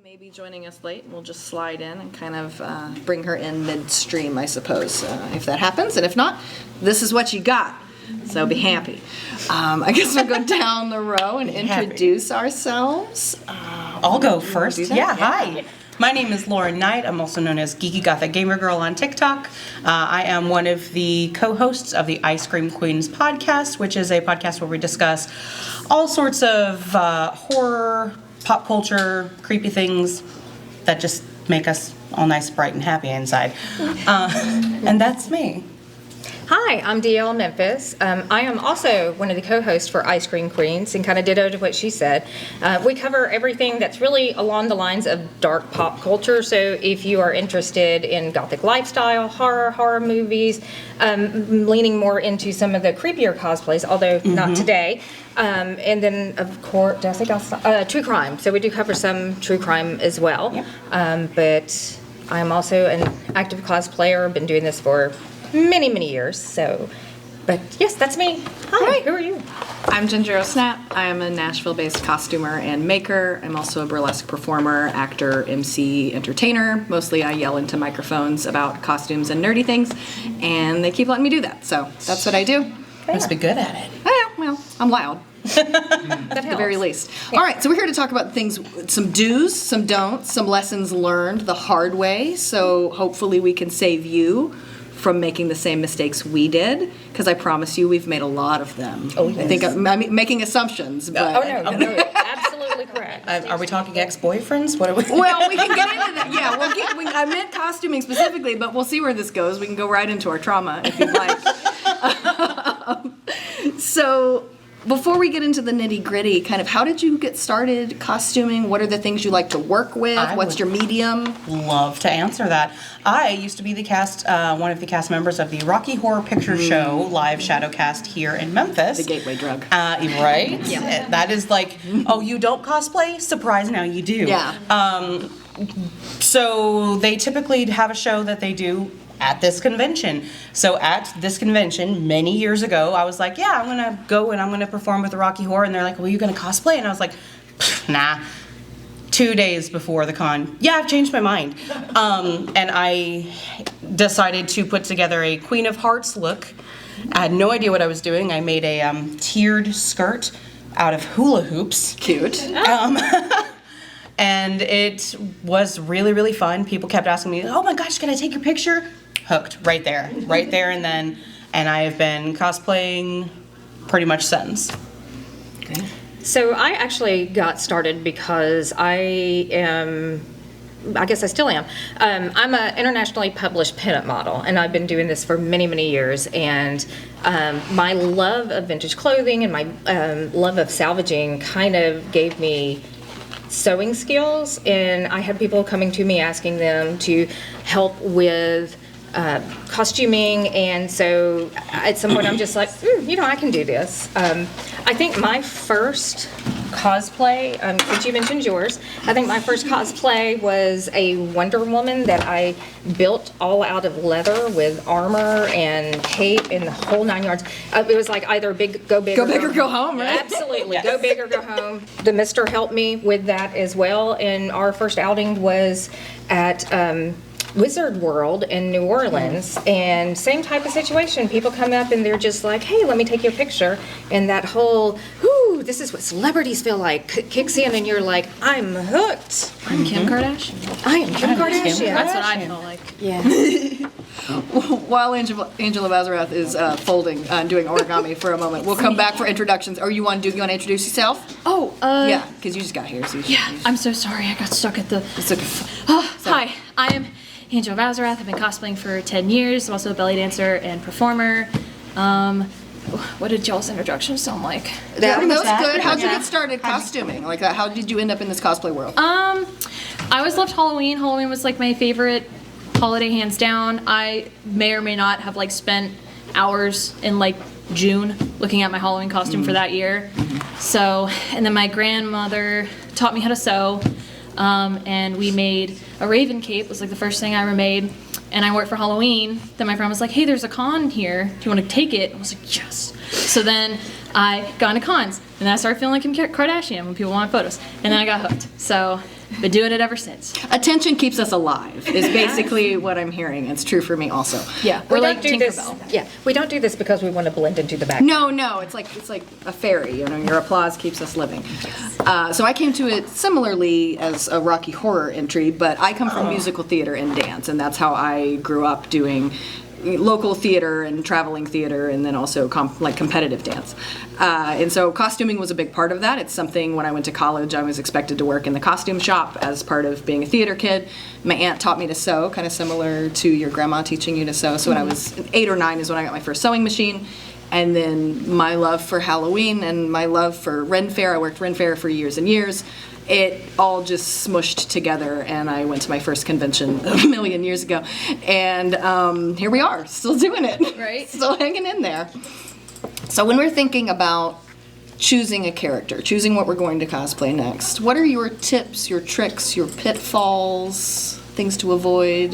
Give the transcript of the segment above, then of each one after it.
May be joining us late. We'll just slide in and kind of bring her in midstream, I suppose, if that happens. And if not, this is what you got. So be happy. I guess we'll go down the row and introduce ourselves. I'll go first. Yeah, hi. My name is Lauren Knight. I'm also known as Geeky Gothic Gamer Girl on TikTok. I am one of the co-hosts of the Ice Cream Queens podcast, which is a podcast where we discuss all sorts of horror, pop culture, creepy things that just make us all nice, bright, and happy inside. And that's me. Hi, I'm D'elle Memphis. I am also one of the co-hosts for Ice Cream Queens and kind of ditto to what she said. We cover everything that's really along the lines of dark pop culture. So if you are interested in gothic lifestyle, horror movies, leaning more into some of the creepier cosplays, although not today. And then, of course, did I say true crime. So we do cover some true crime as well. Yep. But I'm also an active cosplayer. Been doing this for many years. So, but yes, that's me. Hi, who are you? I'm Ginger O'Snap. I am a Nashville-based costumer and maker. I'm also a burlesque performer, actor, MC, entertainer. Mostly I yell into microphones about costumes and nerdy things, and they keep letting me do that. So that's what I do. Must be good at it. Oh, yeah, well, I'm loud. At the very least. All right, so we're here to talk about things, some do's, some don'ts, some lessons learned the hard way. So hopefully we can save you from making the same mistakes we did, because I promise you we've made a lot of them. Oh, yes. I think I'm making assumptions, but... No, absolutely correct. Are we talking ex-boyfriends? What are we... Well, we can get into that. Yeah, I meant costuming specifically, but we'll see where this goes. We can go right into our trauma, if you'd like. So... Before we get into the nitty-gritty, kind of how did you get started costuming? What are the things you like to work with? What's your medium? Love to answer that. I used to be one of the cast members of the Rocky Horror Picture Show live shadow cast here in Memphis. The gateway drug. Right? Yeah. That is like, oh, you don't cosplay? Surprise, now you do. Yeah. So they typically have a show that they do at this convention. So at this convention, many years ago, I was like, yeah, I'm going to go and I'm going to perform with the Rocky Horror. And they're like, well, are you going to cosplay? And I was like, nah. 2 days before the con, yeah, I've changed my mind. And I decided to put together a Queen of Hearts look. I had no idea what I was doing. I made a tiered skirt out of hula hoops. Cute. And it was really fun. People kept asking me, oh my gosh, can I take your picture? Hooked right there and then. And I have been cosplaying pretty much since. Okay. So I actually got started because I guess I still am. I'm an internationally published pinup model, and I've been doing this for many years. And my love of vintage clothing and my love of salvaging kind of gave me sewing skills, and I had people coming to me asking them to help with costuming, and so at some point I'm just like, I can do this. I think my first cosplay, since you mentioned yours, I think my first cosplay was a Wonder Woman that I built all out of leather with armor and cape and the whole 9 yards. It was like either go big or go home, right? Absolutely, yes. Go big or go home. The mister helped me with that as well, and our first outing was at Wizard World in New Orleans, and same type of situation. People come up and they're just like, hey, let me take your picture, and that whole, this is what celebrities feel like, kicks in, and you're like, I'm hooked. I'm Kim Kardashian. I am Kim Kardashian. That's what I feel like. Yeah. While Angela of Azarath is folding and doing origami for a moment, we'll come back for introductions. Or you want to introduce yourself? Oh, yeah, because you just got here. So I'm so sorry. I got stuck at the... It's okay. Hi, I am Angel of Azarath. I've been cosplaying for 10 years. I'm also a belly dancer and performer. What did y'all's introduction sound like? That was good. How'd you get started costuming? Like, how did you end up in this cosplay world? I always loved Halloween. Halloween was like my favorite holiday, hands down. I may or may not have spent hours in June looking at my Halloween costume for that year. So, and then my grandmother taught me how to sew. And we made a raven cape. Was the first thing I ever made, and I wore it for Halloween. Then my friend was like, hey, there's a con here, do you want to take it? I was like, yes. So then I got into cons, and then I started feeling like Kim Kardashian when people wanted photos, and then I got hooked. So been doing it ever since. Attention keeps us alive is basically what I'm hearing. It's true for me also. Yeah, We we're don't like do this. Tinkerbell. Yeah, we don't do this because we want to blend into the background. No, it's like a fairy. Your applause keeps us living. So I came to it similarly as a Rocky Horror entry, but I come from musical theater and dance, and that's how I grew up doing local theater and traveling theater, and then also competitive dance. And so costuming was a big part of that. It's something when I went to college, I was expected to work in the costume shop as part of being a theater kid. My aunt taught me to sew, kind of similar to your grandma teaching you to sew. So when I was 8 or 9 is when I got my first sewing machine. And then my love for Halloween and my love for Ren Fair, I worked Ren Fair for years and years. It all just smushed together, and I went to my first convention a million years ago. And here we are, still doing it. Right. Still hanging in there. So when we're thinking about choosing a character, choosing what we're going to cosplay next, what are your tips, your tricks, your pitfalls, things to avoid,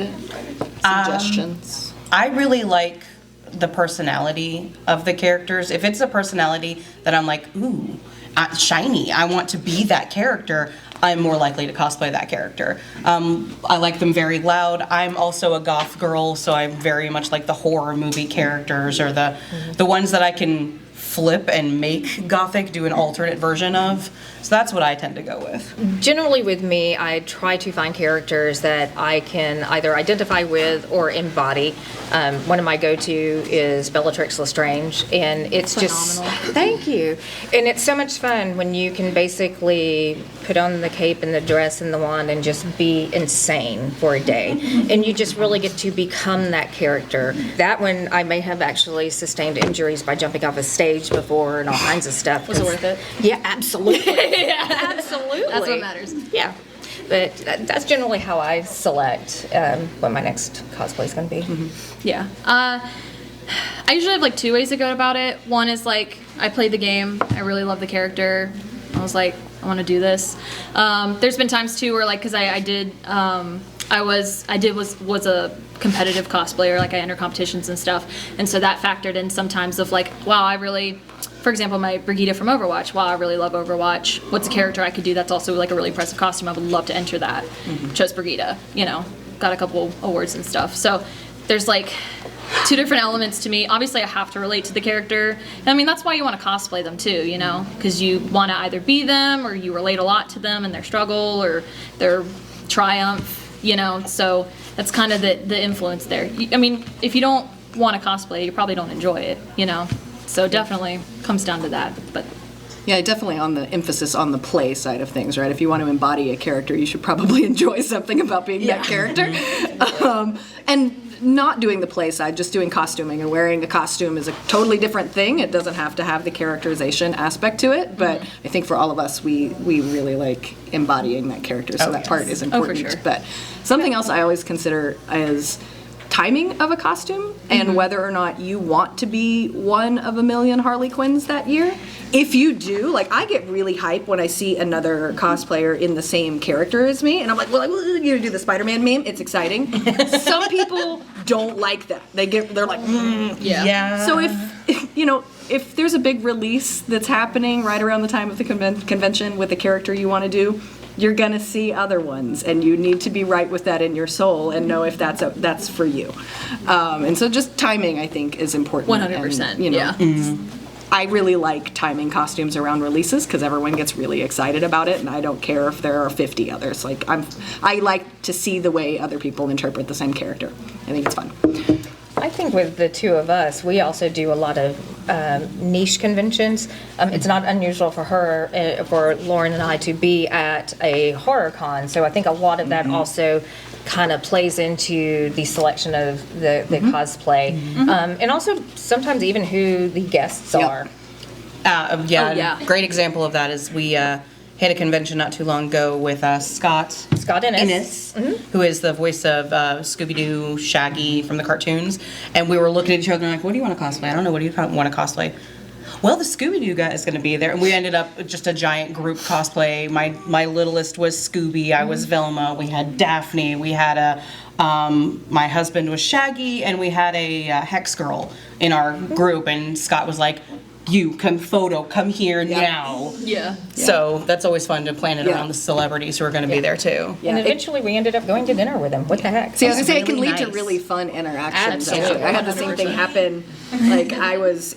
suggestions? I really like the personality of the characters. If it's a personality that I'm like, ooh, shiny, I want to be that character, I'm more likely to cosplay that character. I like them very loud. I'm also a goth girl, so I very much like the horror movie characters, or the ones that I can flip and make gothic, do an alternate version of. So that's what I tend to go with. Generally with me, I try to find characters that I can either identify with or embody. One of my go-to is Bellatrix Lestrange, and it's Phenomenal. just, thank you. And it's so much fun when you can basically put on the cape and the dress and the wand and just be insane for a day. And you just really get to become that character. That one, I may have actually sustained injuries by jumping off a stage before and all kinds of stuff. Was it worth it? Yeah, absolutely. Absolutely. That's what matters. Yeah. But that's generally how I select what my next cosplay is going to be. Yeah. I usually have like 2 ways to go about it. One is like, I played the game, I really love the character. I was like, I want to do this. There's been times too where like, cause was a competitive cosplayer, like I enter competitions and stuff. And so that factored in sometimes of like, wow, I really, for example, my Brigitte from Overwatch, wow, I really love Overwatch. What's a character I could do that's also like a really impressive costume? I would love to enter that. Chose Brigitte, got a couple awards and stuff. So there's like 2 different elements to me. Obviously, I have to relate to the character. And I mean, that's why you want to cosplay them too, because you want to either be them or you relate a lot to them and their struggle or their triumph, so that's kind of the influence there. I mean, if you don't want to cosplay, you probably don't enjoy it, so definitely comes down to that. But Yeah, definitely on the emphasis on the play side of things, right? If you want to embody a character, you should probably enjoy something about being that character. And not doing the play side, just doing costuming, and wearing a costume is a totally different thing. It doesn't have to have the characterization aspect to it, but I think for all of us, we really like embodying that character, so that part is important. sure. But something else I always consider is timing of a costume and whether or not you want to be one of a million Harley Quinns that year. If you do, like, I get really hyped when I see another cosplayer in the same character as me, and I'm like, well, you're gonna do the Spider-Man meme. It's exciting. Some people don't like that. They're like, Yeah. So if there's a big release that's happening right around the time of the convention with a character you want to do, you're gonna see other ones, and you need to be right with that in your soul and know if that's for you. And so just timing, I think, is important. 100%. And, Yeah. I really like timing costumes around releases because everyone gets really excited about it, and I don't care if there are 50 others. Like I like to see the way other people interpret the same character. I think it's fun. I think with the two of us, we also do a lot of niche conventions. It's not unusual for for Lauren and I to be at a horror con, so I think a lot of that also kind of plays into the selection of the cosplay, and also sometimes even who the guests are. Great example of that is we had a convention not too long ago with Scott Innes, who is the voice of Scooby-Doo, Shaggy from the cartoons, and we were looking at each other and like, what do you want to cosplay? I don't know, what do you want to cosplay? Well, the Scooby-Doo guy is going to be there, and we ended up with just a giant group cosplay. My littlest was Scooby, I was Velma, we had Daphne, we had my husband was Shaggy, and we had a Hex girl in our group, and Scott was like, you come here now. Yeah. So that's always fun to plan it Yeah. around the celebrities who are going to be there too. Yeah, And it- eventually we ended up going to dinner with them. What the heck? See, I was gonna say it can really lead to nice. really fun interactions. Absolutely. Actually. I had the same thing happen. Like I was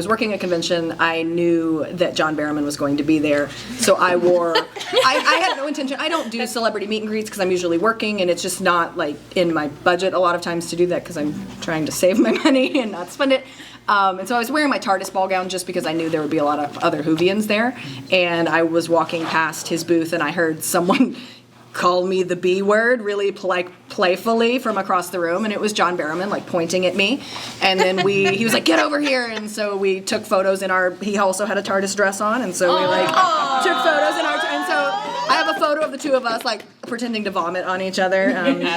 working a convention. I knew that John Barrowman was going to be there, so I wore. I had no intention. I don't do celebrity meet and greets because I'm usually working, and it's just not like in my budget a lot of times to do that because I'm trying to save my money and not spend it. And so I was wearing my TARDIS ball gown just because I knew there would be a lot of other Whovians there. And I was walking past his booth and I heard someone call me the B word really playfully from across the room. And it was John Barrowman like pointing at me. And then he was like, get over here. And so we took photos he also had a TARDIS dress on. And so we took photos and so I have a photo of the two of us like pretending to vomit on each other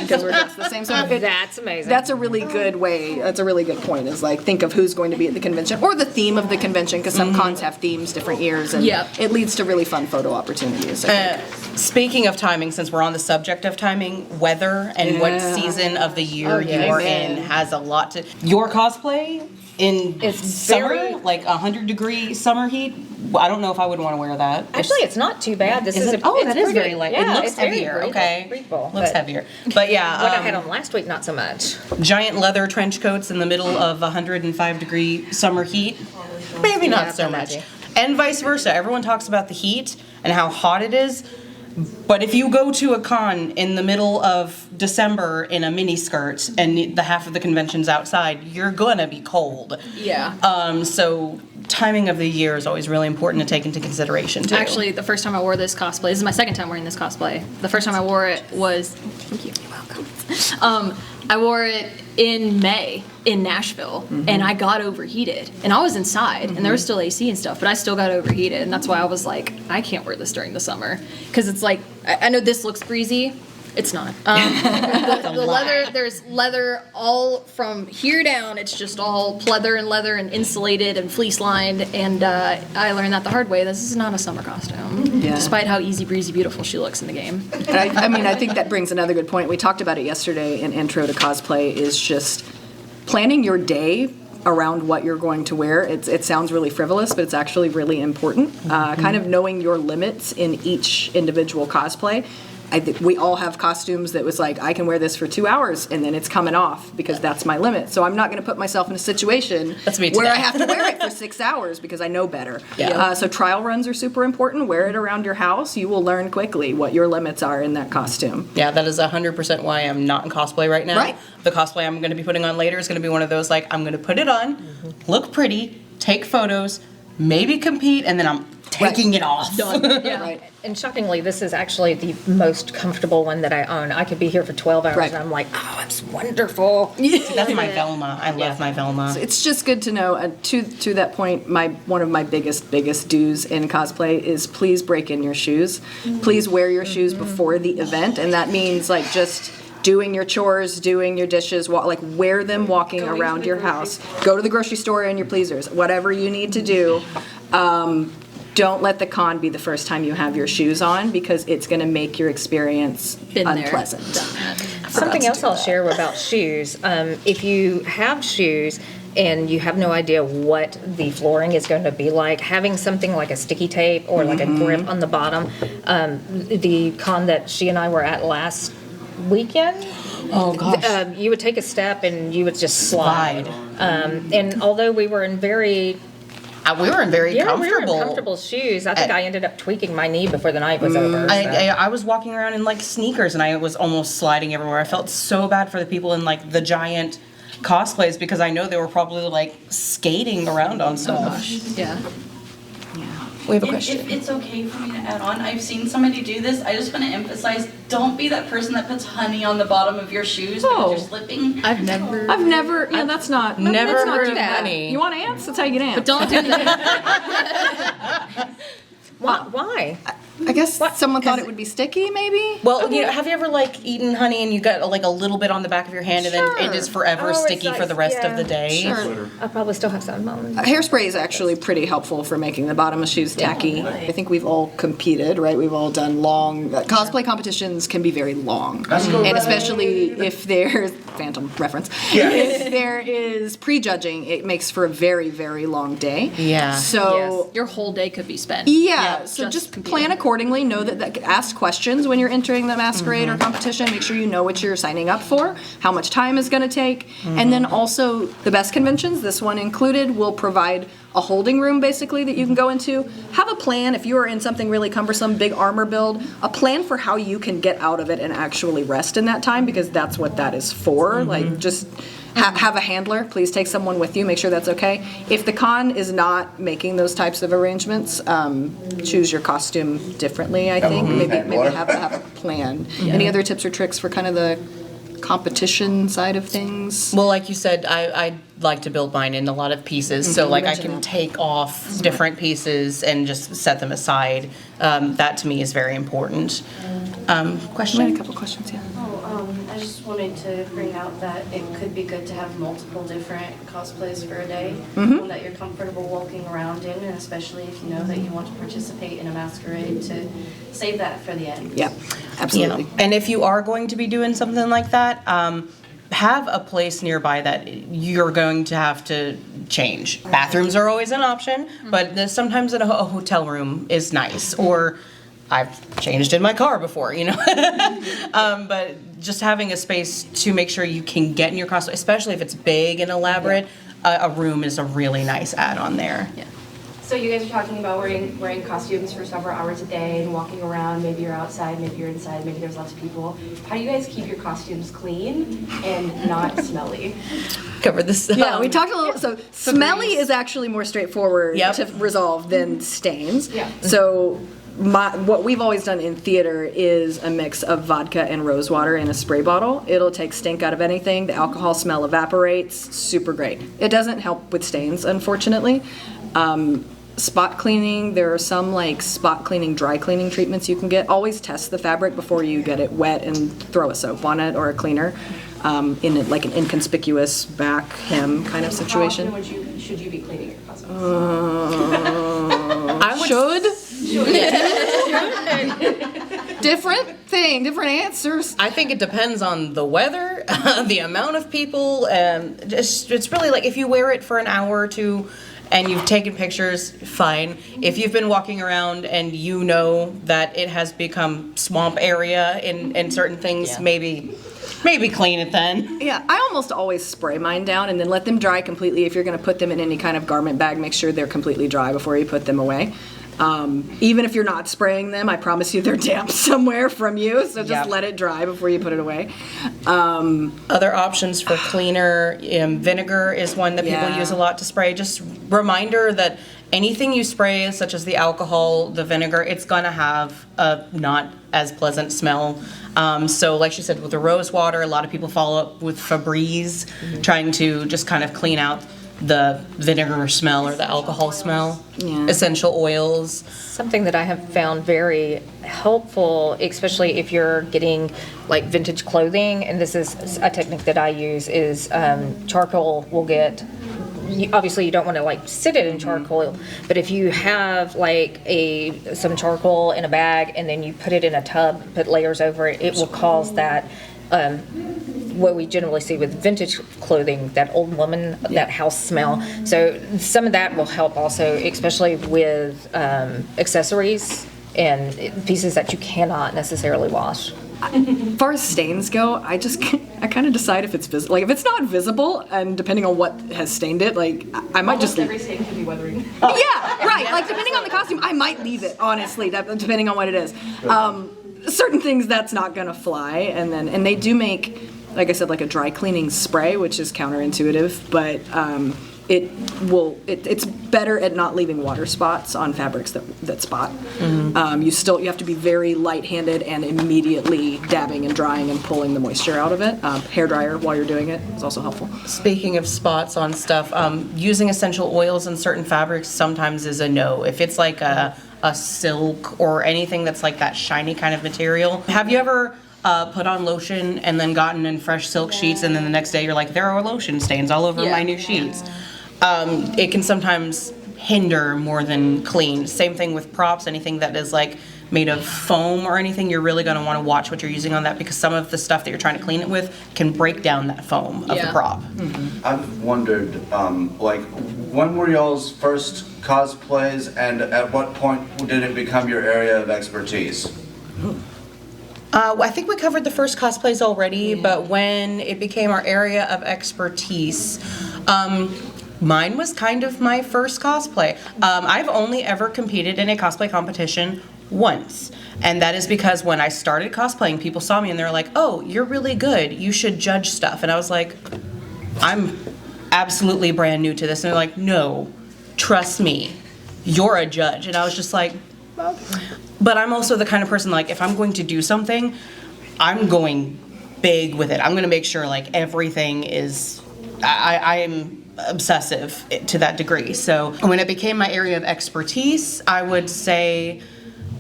because we're dressed the same. So That's amazing. that's a really good way. That's a really good point. Is like think of who's going to be at the convention or the theme of the convention because some cons have themes different years, and it leads to really fun photo opportunities. I think. Speaking of timing, since we're on the subject of timing, weather and what season of the year you are in has a lot to. Your cosplay in summer, very- like 100-degree summer heat. I don't know if I would want to wear that. Actually, it's not too bad. This Is is it? a, Oh, it's that is pretty- very light. Yeah, It looks it's very heavier. breathable, Okay, breathable, looks but heavier. But yeah, What I had on last week, not so much. giant leather trench coats in the middle of 105-degree summer heat. Maybe not Yeah, so I'm much. with And vice versa. Everyone talks about the heat and how hot it is. But if you go to a con in the middle of December in a mini skirt and the half of the convention's outside, you're gonna be cold. Yeah. So timing of the year is always really important to take into consideration too. Actually, the first time I wore this cosplay, this is my second time wearing this cosplay. The first time I wore it was, thank you, you're welcome. I wore it in May in Nashville, and I got overheated. And I was inside, and there was still AC and stuff, but I still got overheated, and that's why I was like, I can't wear this during the summer. Because it's like, I know this looks breezy. It's not. The leather, there's leather all from here down. It's just all pleather and insulated and fleece lined. And I learned that the hard way. This is not a summer costume, Yeah. despite how easy breezy beautiful she looks in the game. And I mean, I think that brings another good point. We talked about it yesterday in Intro to Cosplay, is just planning your day around what you're going to wear. It sounds really frivolous, but it's actually really important. Kind of knowing your limits in each individual cosplay. I think we all have costumes that was like, I can wear this for 2 hours and then it's coming off because that's my limit. So I'm not going to put myself in a situation That's me where I today. have to wear it for 6 hours because I know better. Yeah. So trial runs are super important. Wear it around your house. You will learn quickly what your limits are in that costume. Yeah, that is 100% why I'm not in cosplay right now. Right. The cosplay I'm going to be putting on later is going to be one of those, like, I'm going to put it on, look pretty, take photos, maybe compete, and then I'm taking it off. Yeah. Right. And shockingly, this is actually the most comfortable one that I own. I could be here for 12 hours Right. and I'm like, oh, it's wonderful. That's my Velma. I love my Velma. It's just good to know. To that point, one of my biggest do's in cosplay is please break in your shoes. Please wear your shoes before the event, and that means like just doing your chores, doing your dishes, wear them walking around your house. Go to the grocery store in your pleasers. Whatever you need to do. Don't let the con be the first time you have your shoes on because it's going to make your experience Been there, unpleasant. done that. Something else I'll share about shoes. If you have shoes and you have no idea what the flooring is going to be like, having something like a sticky tape or like a grip on the bottom. The con that she and I were at last weekend, Oh, gosh. you would take a step and you would just slide. And although we were in very we were in very we were comfortable. in comfortable shoes, I think I ended up tweaking my knee before the night was over. so. I was walking around in like sneakers and I was almost sliding everywhere. I felt so bad for the people in like the giant cosplays because I know they were probably like skating around on stuff. Yeah. We have a If question. it's okay for me to add on, I've seen somebody do this. I just want to emphasize, don't be that person that puts honey on the bottom of your shoes because you're slipping. I've never. Yeah, that's not. Never that's not heard do of that. honey. You want ants? That's how you get ants. Don't do that. Why? I guess someone thought it would be sticky, maybe? Well, you know, have you ever like eaten honey and you got like a little bit on the back of your hand and then it is forever Oh, it's sticky like- for the rest of the day? Sure. I probably still have some. Hairspray is actually pretty helpful for making the bottom of shoes tacky. I think we've all competed, right? We've all done long cosplay competitions can be very long, and especially if there's Phantom reference. If there is prejudging, it makes for a very, very long day. Yeah. So. Your whole day could be spent. Yeah, so just competing. plan accordingly. Know that ask questions when you're entering the masquerade or competition. Make sure you know what you're signing up for, how much time is going to take, and then also the best conventions, this one included, will provide a holding room basically that you can go into. Have a plan if you are in something really cumbersome, big armor build, a plan for how you can get out of it and actually rest in that time, because that's what that is for. Like just have a handler. Please take someone with you. Make sure that's okay. If the con is not making those types of arrangements, choose your costume differently, I think. Maybe have a plan. Any other tips or tricks for kind of the competition side of things? Well, like you said, I like to build mine in a lot of pieces, so like I can take off different pieces and just set them aside. That to me is very important. We had a Question? couple questions, yeah. I just wanted to bring out that it could be good to have multiple different cosplays for a day, one that you're comfortable walking around in, and especially if you know that you want to participate in a masquerade, to save that for the end. Yeah, absolutely. And if you are going to be doing something like that, have a place nearby that you're going to have to change. Bathrooms are always an option, but sometimes a hotel room is nice, or I've changed in my car before, you know. But just having a space to make sure you can get in your costume, especially if it's big and elaborate, a room is a really nice add-on there. Yeah. So you guys are talking about wearing costumes for several hours a day and walking around. Maybe you're outside, maybe you're inside, maybe there's lots of people. How do you guys keep your costumes clean and not smelly? Cover this. Yeah, we talked a little. So smelly is actually more straightforward Yep. to resolve than stains. Yeah. So what we've always done in theater is a mix of vodka and rose water in a spray bottle. It'll take stink out of anything. The alcohol smell evaporates. Super great. It doesn't help with stains, unfortunately. Spot cleaning, there are some like spot cleaning, dry cleaning treatments you can get. Always test the fabric before you get it wet and throw a soap on it or a cleaner in like an inconspicuous back hem kind of situation. How often should you be cleaning your costumes? Different answers. I think it depends on the weather, the amount of people, and it's really like if you wear it for an hour or two and you've taken pictures, fine. If you've been walking around and you know that it has become swamp area in certain things, maybe clean it then. Yeah, I almost always spray mine down and then let them dry completely. If you're going to put them in any kind of garment bag, make sure they're completely dry before you put them away. Even if you're not spraying them, I promise you they're damp somewhere from you, so just let it dry before you put it away. Other options for cleaner, vinegar is one that people use a lot to spray. Just reminder that anything you spray, such as the alcohol, the vinegar, it's gonna have a not as pleasant smell. So like she said, with the rose water, a lot of people follow up with Febreze, trying to just kind of clean out the vinegar smell or the alcohol smell. Essential oils. Something that I have found very helpful, especially if you're getting like vintage clothing, and this is a technique that I use, is charcoal will get, obviously you don't want to like sit it in charcoal, but if you have like some charcoal in a bag and then you put it in a tub, put layers over it, it will cause that what we generally see with vintage clothing, that old woman, that house smell. So some of that will help also, especially with accessories and pieces that you cannot necessarily wash. As far as stains go, I kind of decide if it's visible. Like if it's not visible, and depending on what has stained it, like I might just Every stain can be weathering. Yeah, right. Like depending on the costume, I might leave it. Honestly, depending on what it is. Certain things that's not gonna fly, and they do make, like I said, like a dry cleaning spray, which is counterintuitive, but it's better at not leaving water spots on fabrics that spot. You have to be very light-handed and immediately dabbing and drying and pulling the moisture out of it. Hair dryer while you're doing it is also helpful. Speaking of spots on stuff, using essential oils in certain fabrics sometimes is a no. If it's like a a silk or anything that's like that shiny kind of material. Have you ever put on lotion and then gotten in fresh silk sheets, and then the next day you're like, there are lotion stains all over my new sheets? It can sometimes hinder more than clean. Same thing with props, anything that is like made of foam or anything, you're really going to want to watch what you're using on that, because some of the stuff that you're trying to clean it with can break down that foam of the prop. I've wondered, like, when were y'all's first cosplays, and at what point did it become your area of expertise? I think we covered the first cosplays already, but when it became our area of expertise, mine was kind of my first cosplay. I've only ever competed in a cosplay competition once, and that is because when I started cosplaying, people saw me and they were like, oh, you're really good, you should judge stuff. And I was like, I'm absolutely brand new to this. And they're like, no, trust me, you're a judge. And I was just like, but I'm also the kind of person, like, if I'm going to do something, I'm going big with it. I'm going to make sure, like, everything is, I am obsessive to that degree. So when it became my area of expertise, I would say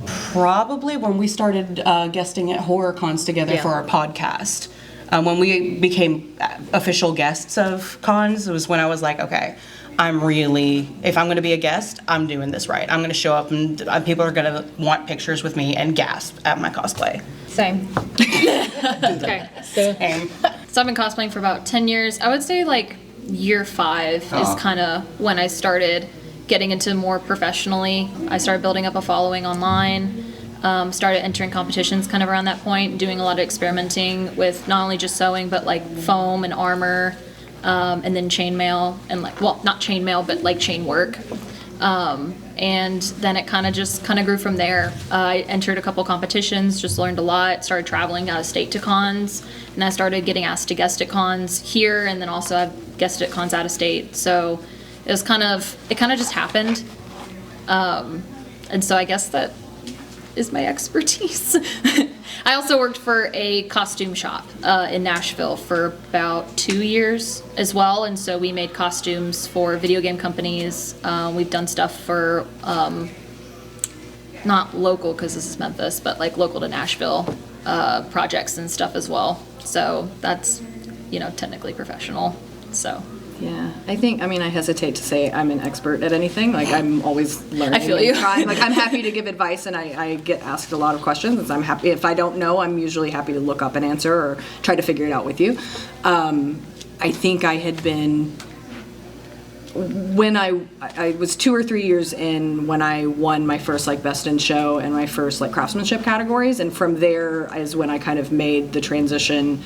probably when we started guesting at horror cons together for our podcast. When we became official guests of cons, it was when I was like, okay, I'm really, if I'm going to be a guest, I'm doing this right. I'm going to show up and people are going to want pictures with me and gasp at my cosplay. Same. Okay. Same. So I've been cosplaying for about 10 years. I would say like year 5 is kind of when I started getting into more professionally. I started building up a following online, started entering competitions kind of around that point, doing a lot of experimenting with not only just sewing, but like foam and armor, and then chainmail and like, well, not chainmail, but like chain work. And then it kind of grew from there. I entered a couple competitions, just learned a lot, started traveling out of state to cons, and I started getting asked to guest at cons here, and then also I've guested at cons out of state. So it kind of just happened. And so I guess that is my expertise. I also worked for a costume shop in Nashville for about 2 years as well, and so we made costumes for video game companies. We've done stuff for not local, because this is Memphis, but like local to Nashville projects and stuff as well. So that's, technically professional. So. Yeah, I hesitate to say I'm an expert at anything. Like, I'm always learning. I feel you. And trying. Like, I'm happy to give advice, and I get asked a lot of questions. And I'm happy, if I don't know, I'm usually happy to look up an answer or try to figure it out with you. I think I had been, when I was 2 or 3 years in when I won my first like best in show and my first like craftsmanship categories, and from there is when I kind of made the transition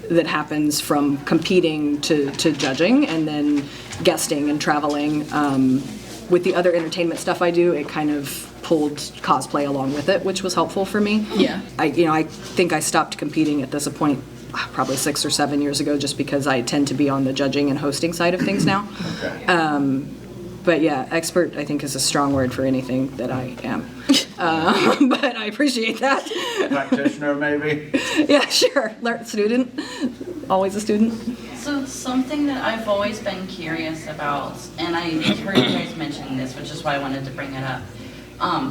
that happens from competing to judging, and then guesting and traveling. With the other entertainment stuff I do, it kind of pulled cosplay along with it, which was helpful for me. Yeah. I think I stopped competing at this point probably 6 or 7 years ago, just because I tend to be on the judging and hosting side of things now. Okay. But yeah, expert, I think, is a strong word for anything that I am. But I appreciate that. Practitioner, maybe? Yeah, sure. Student. Always a student. So something that I've always been curious about, and I heard you guys mention this, which is why I wanted to bring it up.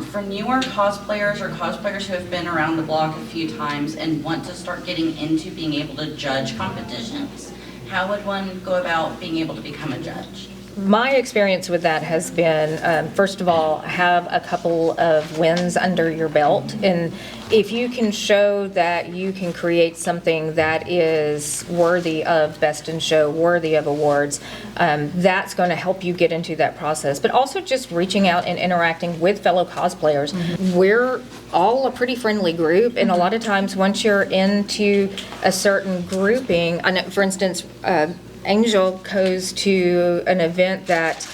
For newer cosplayers or cosplayers who have been around the block a few times and want to start getting into being able to judge competitions, how would one go about being able to become a judge? My experience with that has been, first of all, have a couple of wins under your belt. And if you can show that you can create something that is worthy of Best in Show, worthy of awards, that's going to help you get into that process. But also just reaching out and interacting with fellow cosplayers. Mm-hmm. We're all a pretty friendly group, and a lot of times once you're into a certain grouping, I know, for instance, Angel goes to an event that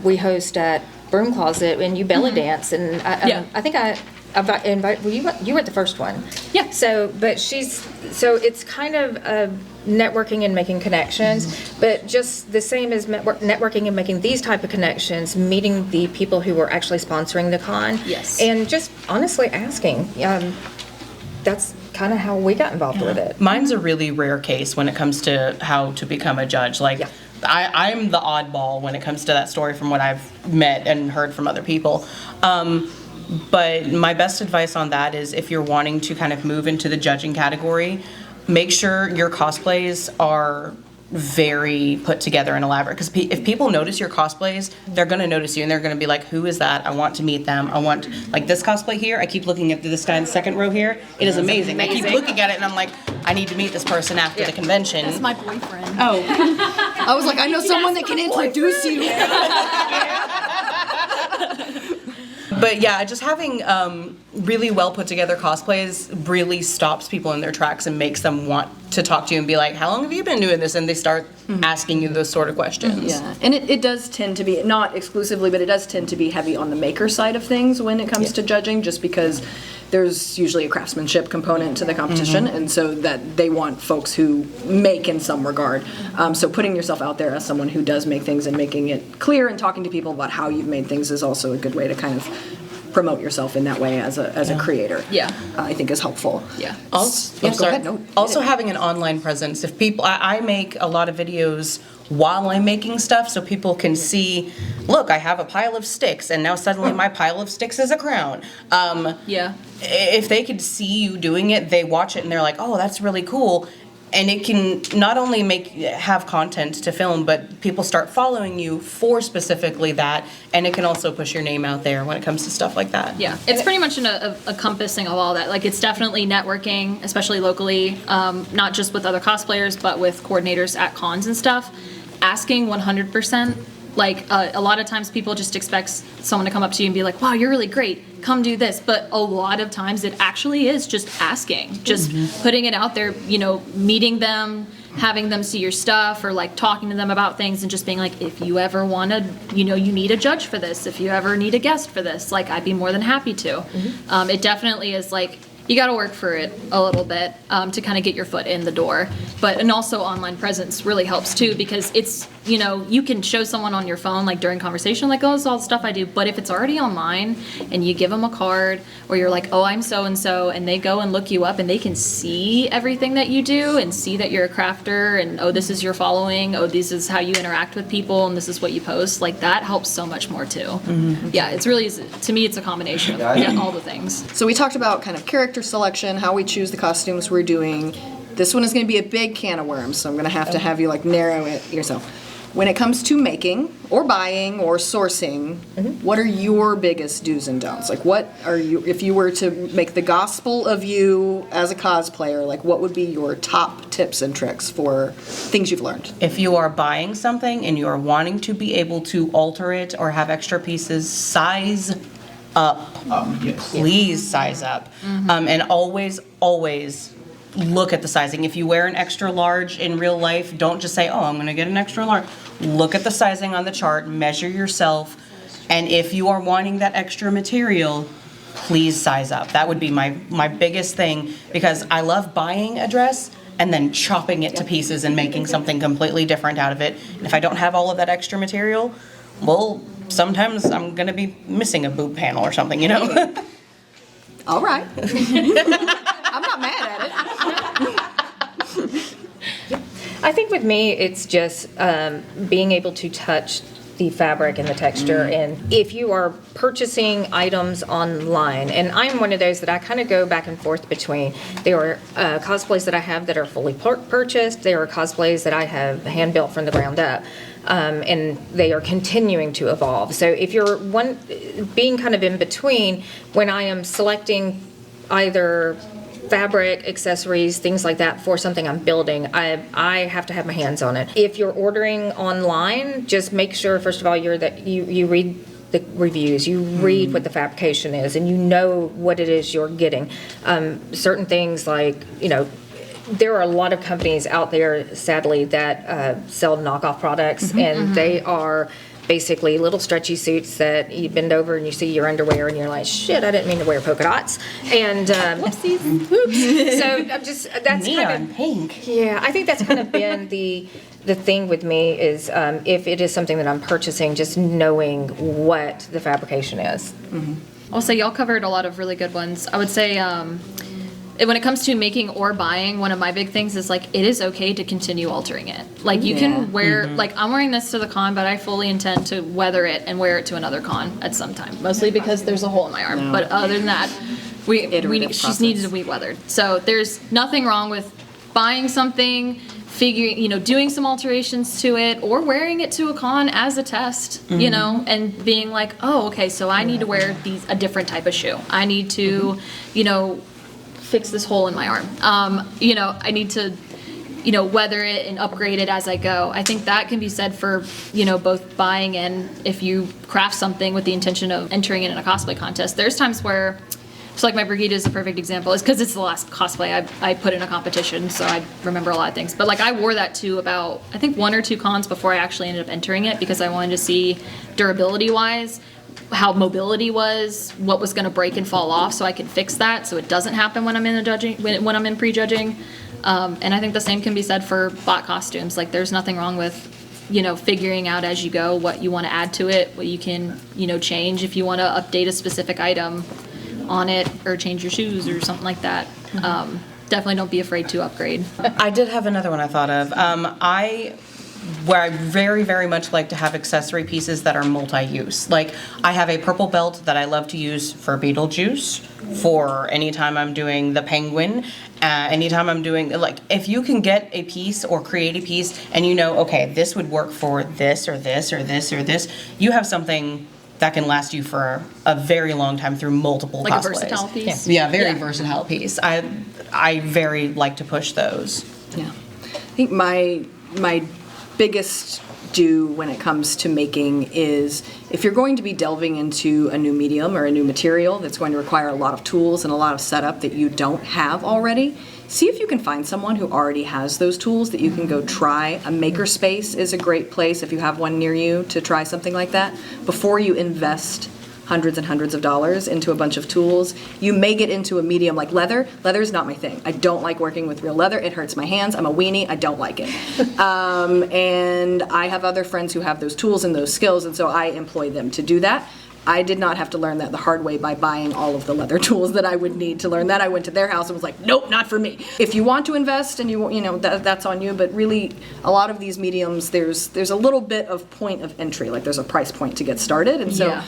we host at Broom Closet, and you belly dance, and I think I invite. Well, you were at the first one. Yeah. So it's kind of networking and making connections, but just the same as networking and making these type of connections, meeting the people who are actually sponsoring the con. Yes. And just honestly asking. That's kind of how we got involved with it. Mine's a really rare case when it comes to how to become a judge. Like, I'm the oddball when it comes to that story from what I've met and heard from other people. But my best advice on that is if you're wanting to kind of move into the judging category, make sure your cosplays are very put together and elaborate. Because if people notice your cosplays, they're going to notice you and they're going to be like, who is that? I want to meet them. I want, like this cosplay here, I keep looking at this guy in the second row here. It is amazing. I keep looking at it and I'm like, I need to meet this person after the convention. That's my boyfriend. Oh. I was like, I know someone that can introduce you. But yeah, just having really well put together cosplays really stops people in their tracks and makes them want to talk to you and be like, how long have you been doing this? And they start asking you those sort of questions. Yeah, and it does tend to be, not exclusively, but it does tend to be heavy on the maker side of things when it comes to judging, just because there's usually a craftsmanship component to the competition, and so that they want folks who make in some regard. So putting yourself out there as someone who does make things and making it clear and talking to people about how you've made things is also a good way to kind of promote yourself in that way as a creator. Yeah. I think is helpful. Yeah. Also, Go ahead. No, also having an online presence. If people, I make a lot of videos while I'm making stuff so people can see, look, I have a pile of sticks and now suddenly my pile of sticks is a crown. Yeah. If they could see you doing it, they watch it and they're like, oh, that's really cool. And it can not only have content to film, but people start following you for specifically that, and it can also push your name out there when it comes to stuff like that. Yeah, it's pretty much a compassing of all that. Like, it's definitely networking, especially locally, not just with other cosplayers, but with coordinators at cons and stuff. Asking 100%. Like, a lot of times people just expect someone to come up to you and be like, wow, you're really great, come do this. But a lot of times it actually is just asking, just putting it out there, you know, meeting them, having them see your stuff, or like talking to them about things and just being like, if you ever want to, you know, you need a judge for this, if you ever need a guest for this, like, I'd be more than happy to. It definitely is like, you got to work for it a little bit to kind of get your foot in the door. And also online presence really helps too, because it's, you know, you can show someone on your phone, like during conversation, like, oh, this is all the stuff I do. But if it's already online and you give them a card, or you're like, oh, I'm so-and-so, and they go and look you up and they can see everything that you do and see that you're a crafter, and, oh, this is your following, oh, this is how you interact with people, and this is what you post, like, that helps so much more too. Yeah, it's really, to me, it's a combination of all the things. So we talked about kind of character selection, how we choose the costumes we're doing. This one is going to be a big can of worms, so I'm going to have you like narrow it yourself. When it comes to making or buying or sourcing, what are your biggest do's and don'ts? Like, what are you, if you were to make the gospel of you as a cosplayer, like, what would be your top tips and tricks for things you've learned? If you are buying something and you are wanting to be able to alter it or have extra pieces, size up. Please size up. And always look at the sizing. If you wear an extra large in real life, don't just say, oh, I'm going to get an extra large. Look at the sizing on the chart, measure yourself, and if you are wanting that extra material, please size up. That would be my biggest thing, because I love buying a dress and then chopping it to pieces and making something completely different out of it. And if I don't have all of that extra material, well, sometimes I'm going to be missing a boob panel or something, you know? All right. I'm not mad at it. I think with me, it's just being able to touch the fabric and the texture. And if you are purchasing items online, and I'm one of those that I kind of go back and forth between, there are cosplays that I have that are fully purchased, there are cosplays that I have hand-built from the ground up. And they are continuing to evolve. So if you're being kind of in between, when I am selecting either fabric, accessories, things like that for something I'm building, I have to have my hands on it. If you're ordering online, just make sure, first of all, you read the reviews, you read what the fabrication is, and you know what it is you're getting. Certain things like, you know, there are a lot of companies out there, sadly, that sell knockoff products, and they are basically little stretchy suits that you bend over and you see your underwear and you're like, shit, I didn't mean to wear polka dots. And whoopsies. Oops. So I'm just, that's Neon kind of pink. Yeah, I think that's kind of been the thing with me is if it is something that I'm purchasing, just knowing what the fabrication is. I'll say y'all covered a lot of really good ones. I would say when it comes to making or buying, one of my big things is like it is okay to continue altering it. Like you can wear like I'm wearing this to the con, but I fully intend to weather it and wear it to another con at some time. Mostly because there's a hole in my arm. But other than that, she's needed to be weathered. So there's nothing wrong with buying something, doing some alterations to it, or wearing it to a con as a test, and being like, oh, okay, so I need to wear a different type of shoe. I need to, fix this hole in my arm. I need to, weather it and upgrade it as I go. I think that can be said for, both buying and if you craft something with the intention of entering it in a cosplay contest. There's times where, so like my Brigida is a perfect example, is because it's the last cosplay I put in a competition, so I remember a lot of things. But like I wore that to about, I think 1 or 2 cons before I actually ended up entering it because I wanted to see durability-wise, how mobility was, what was going to break and fall off, so I could fix that so it doesn't happen when I'm in the judging, when I'm in prejudging. And I think the same can be said for bot costumes. Like there's nothing wrong with, figuring out as you go what you want to add to it, what you can, change if you want to update a specific item on it or change your shoes or something like that. Definitely don't be afraid to upgrade. I did have another one I thought of. Where I very, very much like to have accessory pieces that are multi-use. Like, I have a purple belt that I love to use for Beetlejuice, for anytime I'm doing the Penguin, anytime I'm doing, like, if you can get a piece or create a piece and okay, this would work for this or this or this or this, you have something that can last you for a very long time through multiple like cosplays. A versatile piece? Yeah, very versatile piece. I very like to push those. Yeah. I think my biggest do when it comes to making is if you're going to be delving into a new medium or a new material that's going to require a lot of tools and a lot of setup that you don't have already, see if you can find someone who already has those tools that you can go try. A makerspace is a great place if you have one near you to try something like that. Before you invest hundreds and hundreds of dollars into a bunch of tools, you may get into a medium like leather. Leather is not my thing. I don't like working with real leather. It hurts my hands. I'm a weenie. I don't like it. And I have other friends who have those tools and those skills, and so I employ them to do that. I did not have to learn that the hard way by buying all of the leather tools that I would need to learn that. I went to their house and was like, nope, not for me. If you want to invest and that's on you, but really a lot of these mediums, there's a little bit of point of entry, like there's a price point to get started, and so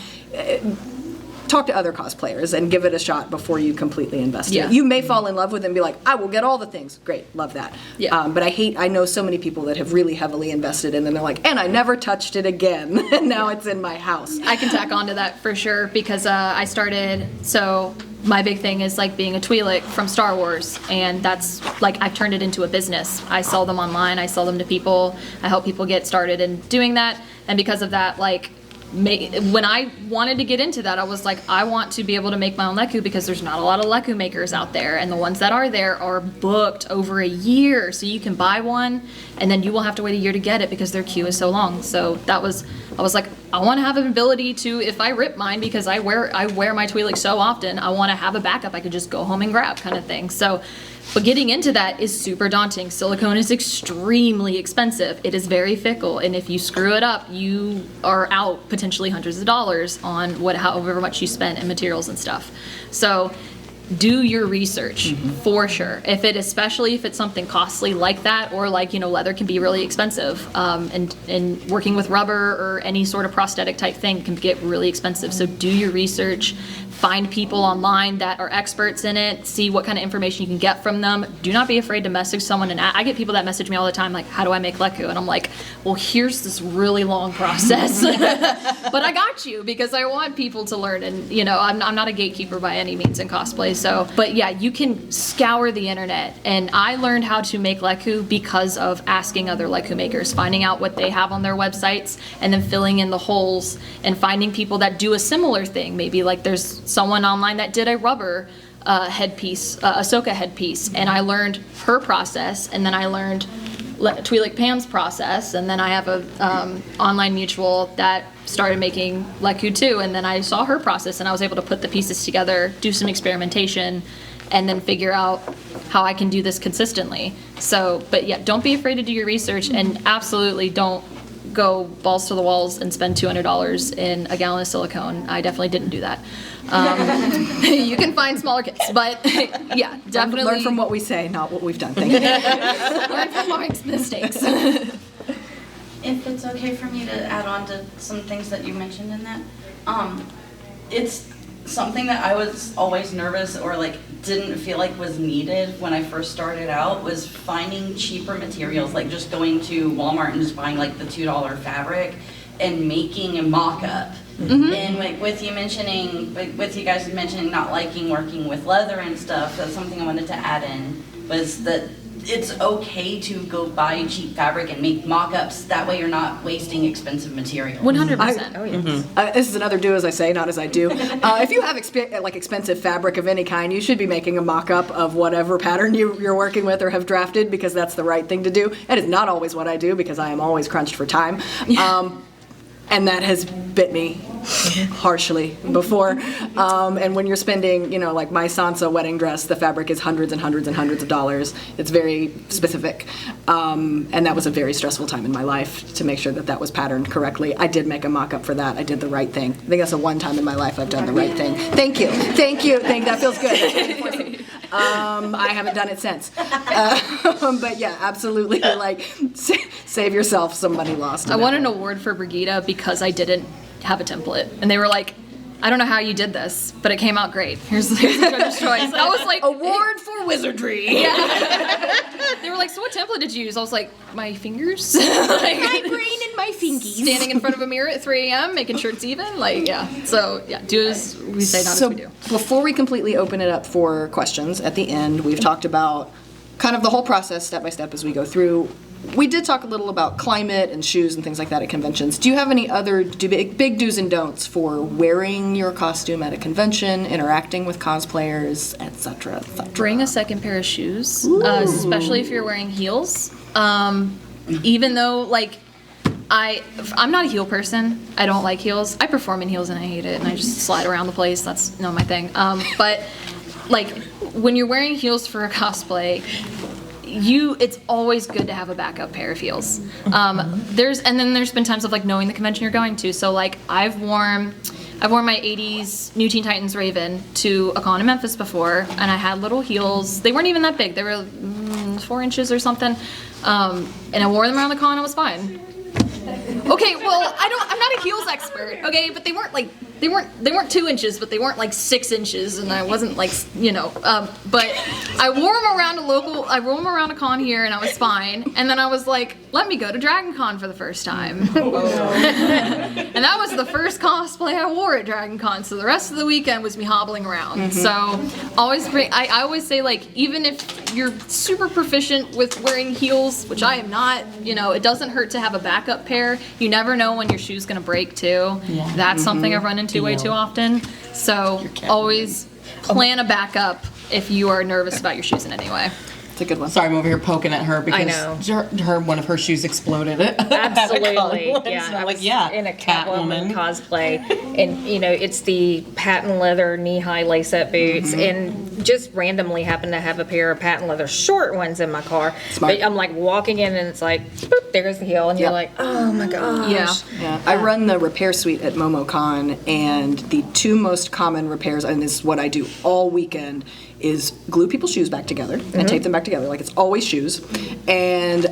talk to other cosplayers and give it a shot before you completely invest in it. You may fall in love with it and be like, I will get all the things. Great, love that. But I know so many people that have really heavily invested in, and they're like, and I never touched it again, and now it's in my house. I can tack on to that for sure because I started, so my big thing is like being a Twi'lek from Star Wars, and that's like I've turned it into a business. I sell them online, I sell them to people, I help people get started in doing that, and because of that, like, when I wanted to get into that, I was like, I want to be able to make my own leku because there's not a lot of leku makers out there, and the ones that are there are booked over a year, so you can buy one and then you will have to wait a year to get it because their queue is so long. So I was like, I want to have an ability to, if I rip mine, because I wear my Twi'lek so often, I want to have a backup I could just go home and grab kind of thing. So, but getting into that is super daunting. Silicone is extremely expensive. It is very fickle, and if you screw it up, you are out potentially hundreds of dollars on however much you spent in materials and stuff. So do your research for sure. Especially if it's something costly like that, or like, leather can be really expensive, and working with rubber or any sort of prosthetic type thing can get really expensive. So do your research. Find people online that are experts in it, see what kind of information you can get from them. Do not be afraid to message someone, and I get people that message me all the time like, how do I make leku? And I'm like, well, here's this really long process. But I got you because I want people to learn, and I'm not a gatekeeper by any means in cosplay. So, but yeah, you can scour the internet, and I learned how to make leku because of asking other leku makers, finding out what they have on their websites, and then filling in the holes and finding people that do a similar thing. Maybe like there's someone online that did a rubber headpiece, Ahsoka headpiece, and I learned her process, and then I learned Twi'lek Pam's process, and then I have a online mutual that started making leku too, and then I saw her process, and I was able to put the pieces together, do some experimentation, and then figure out how I can do this consistently. So, but yeah, don't be afraid to do your research, and absolutely don't go balls to the walls and spend $200 in a gallon of silicone. I definitely didn't do that. You can find smaller kits, but yeah, definitely. Learn from what we say, not what we've done. Thank you. Learn from our mistakes. If it's okay for me to add on to some things that you mentioned in that, it's something that I was always nervous or like didn't feel like was needed when I first started out was finding cheaper materials, like just going to Walmart and just buying like the $2 fabric and making a mock-up. And like with you guys mentioning not liking working with leather and stuff, that's something I wanted to add in, was that it's okay to go buy cheap fabric and make mock-ups. That way you're not wasting expensive material. 100%. Oh, yeah. This is another do as I say, not as I do. If you have expensive fabric of any kind, you should be making a mock-up of whatever pattern you're working with or have drafted, because that's the right thing to do. It is not always what I do, because I am always crunched for time. And that has bit me harshly before. And when you're spending, like my Sansa wedding dress, the fabric is hundreds and hundreds and hundreds of dollars. It's very specific. And that was a very stressful time in my life to make sure that was patterned correctly. I did make a mock-up for that. I did the right thing. I think that's the one time in my life I've done the right thing. Thank you. That feels good. I haven't done it since. But yeah, absolutely, save yourself some money lost. I won an award for Brigida because I didn't have a template. And they were like, I don't know how you did this, but it came out great. Here's the judge's choice. I was like, award for wizardry. Yeah. They were like, so what template did you use? I was like, my fingers. My brain and my fingies. Standing in front of a mirror at 3 a.m., making sure it's even. So yeah, do as we say, not as we do. Before we completely open it up for questions, at the end, we've talked about kind of the whole process step by step as we go through. We did talk a little about climate and shoes and things like that at conventions. Do you have any other big do's and don'ts for wearing your costume at a convention, interacting with cosplayers, etc., etc.? Bring a second pair of shoes, especially if you're wearing heels. Even though, I'm not a heel person. I don't like heels. I perform in heels and I hate it, and I just slide around the place. That's not my thing. But, when you're wearing heels for a cosplay, it's always good to have a backup pair of heels. There's been times of knowing the convention you're going to. So I've worn my 80s New Teen Titans Raven to a con in Memphis before, and I had little heels. They weren't even that big. They were 4 inches or something. And I wore them around the con. It was fine. Okay, well, I'm not a heels expert. Okay, but they weren't 2 inches, but they weren't 6 inches, and I wasn't but I wore them around a con here, and I was fine. And then I was like, let me go to Dragon Con for the first time. And that was the first cosplay I wore at Dragon Con, so the rest of the weekend was me hobbling around. So I always say, even if you're super proficient with wearing heels, which I am not, it doesn't hurt to have a backup pair. You never know when your shoe's gonna break too. Yeah. That's something I've run into way too often. So always plan a backup if you are nervous about your shoes in any way. It's a good one. Sorry, I'm over here poking at her because I know. one of her shoes exploded. Absolutely, yeah. So I was yeah, in a Catwoman cosplay, and it's the patent leather knee-high lace-up boots, and just randomly happened to have a pair of patent leather short ones in my car. Smart. But I'm walking in, and it's boop, there's the heel, and you're like, oh my gosh. Yeah. I run the repair suite at MomoCon, and the 2 most common repairs, and this is what I do all weekend, is glue people's shoes back together and tape them back together. It's always shoes. And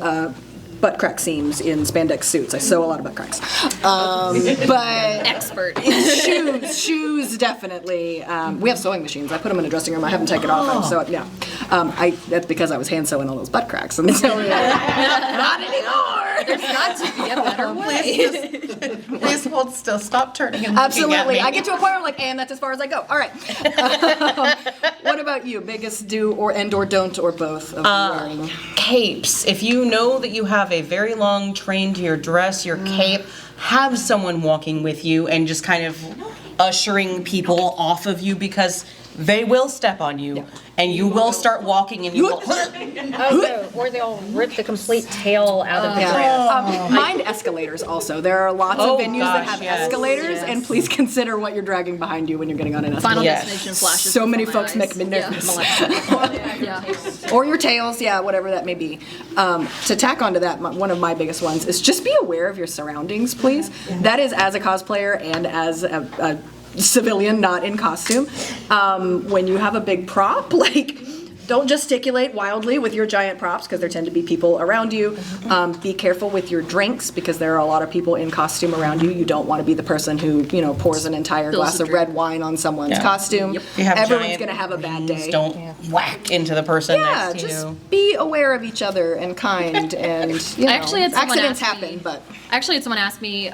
butt crack seams in spandex suits. I sew a lot of butt cracks. But Expert. shoes definitely. We have sewing machines. I put them in a dressing room. I haven't taken it off. So yeah, that's because I was hand sewing all those butt cracks. And so not anymore. There's got to be a better way. Please hold still. Stop turning and Absolutely. looking at me. I get to a point where I'm and that's as far as I go. All right. What about you? Biggest do or don't or both of wearing? Capes. If you know that you have a very long train to your dress, your cape, have someone walking with you and just kind of ushering people off of you because they will step on you and you will start walking and you will Or they'll rip the complete tail out of the dress. Mind escalators also. There are lots of venues that have escalators, and please consider what you're dragging behind you when you're getting on an escalator. Final Destination flashes. So many before my folks eyes. make me nervous. Yeah. or your tails, yeah, whatever that may be. To tack onto that, one of my biggest ones is just be aware of your surroundings, please. That is as a cosplayer and as a civilian, not in costume. When you have a big prop, like, don't gesticulate wildly with your giant props because there tend to be people around you. Be careful with your drinks because there are a lot of people in costume around you. You don't want to be the person who, pours an entire glass of red wine on someone's costume. If you have Everyone's giant going to have a bad day. Don't whack into the person Yeah, next to just you. be aware of each other and kind, and I actually had someone accidents ask me- happen, but Actually, had someone asked me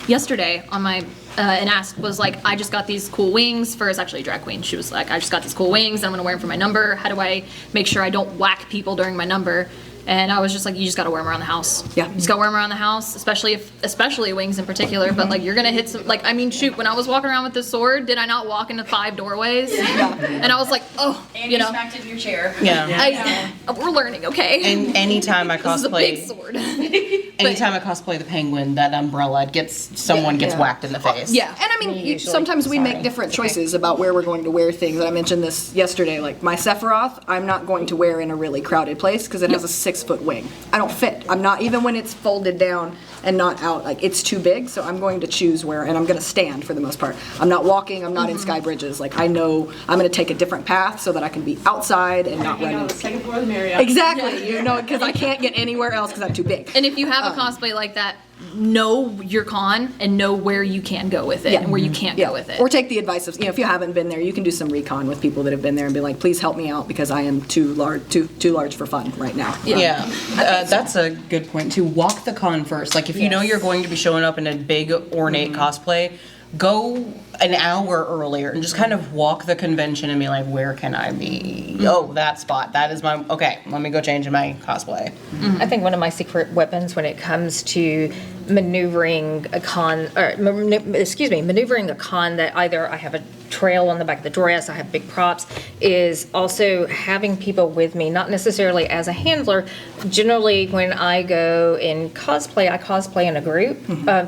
yesterday on my and was like, I just got these cool wings for, it's actually a drag queen. She was like, I just got these cool wings. I'm gonna wear them for my number. How do I make sure I don't whack people during my number? And I was just like, you just gotta wear them around the house. Yeah. You just gotta wear them around the house, especially wings in particular. But like, you're gonna hit some, like, I mean, shoot, when I was walking around with this sword, did I not walk into 5 doorways? And I was like, oh, And you smacked it in your chair. Yeah. we're learning, okay? And anytime I this is a big cosplay, sword. anytime I cosplay the penguin, that umbrella someone gets whacked in the face. yeah. And I mean, sometimes we make different choices about where we're going to wear things. And I mentioned this yesterday, like my Sephiroth, I'm not going to wear in a really crowded place because it has a 6-foot wing. I don't fit. I'm not, even when it's folded down and not out, like it's too big, so I'm going to choose where, and I'm going to stand for the most part. I'm not walking, I'm not in sky bridges. Like I know I'm going to take a different path so that I can be outside and not run into people. Second floor of the Marriott. Exactly, because I can't get anywhere else because I'm too big. And if you have a cosplay like that, know your con and know where you can go with it and where you can't go with it. Or take the advice of, if you haven't been there, you can do some recon with people that have been there and be like, please help me out because I am too large for fun right now. Yeah, that's a good point too. Walk the con first. Like if you know you're going to be showing up in a big ornate cosplay, go an hour earlier and just kind of walk the convention and be like, where can I be? Oh, that spot. That is my, okay, let me go change in my cosplay. I think one of my secret weapons when it comes to maneuvering a con, maneuvering a con that either I have a trail on the back of the dress, I have big props, is also having people with me, not necessarily as a handler. Generally, when I go in cosplay, I cosplay in a group,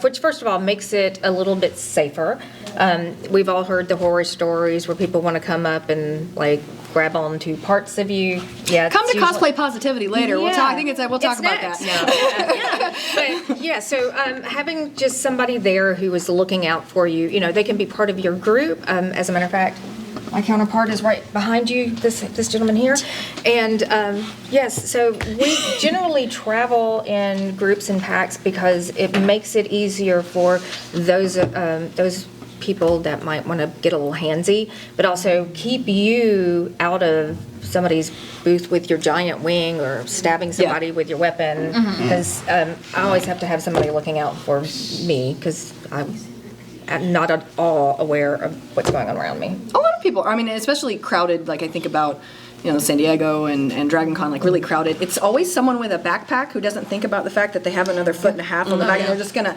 which first of all makes it a little bit safer. We've all heard the horror stories where people want to come up and like grab onto parts of you. Yeah, Come to it's usually- cosplay positivity later. We'll talk. I think we'll talk It's about next. that. But yeah, so having just somebody there who is looking out for you, they can be part of your group. As a matter of fact, my counterpart is right behind you, this gentleman here. And yes, so we generally travel in groups and packs because it makes it easier for those people that might want to get a little handsy, but also keep you out of somebody's booth with your giant wing or stabbing somebody with your weapon, because I always have to have somebody looking out for me because I'm not at all aware of what's going on around me. A lot of people, I mean, especially crowded, like I think about, San Diego and Dragon Con, like really crowded. It's always someone with a backpack who doesn't think about the fact that they have another foot and a half on the back and they're just gonna,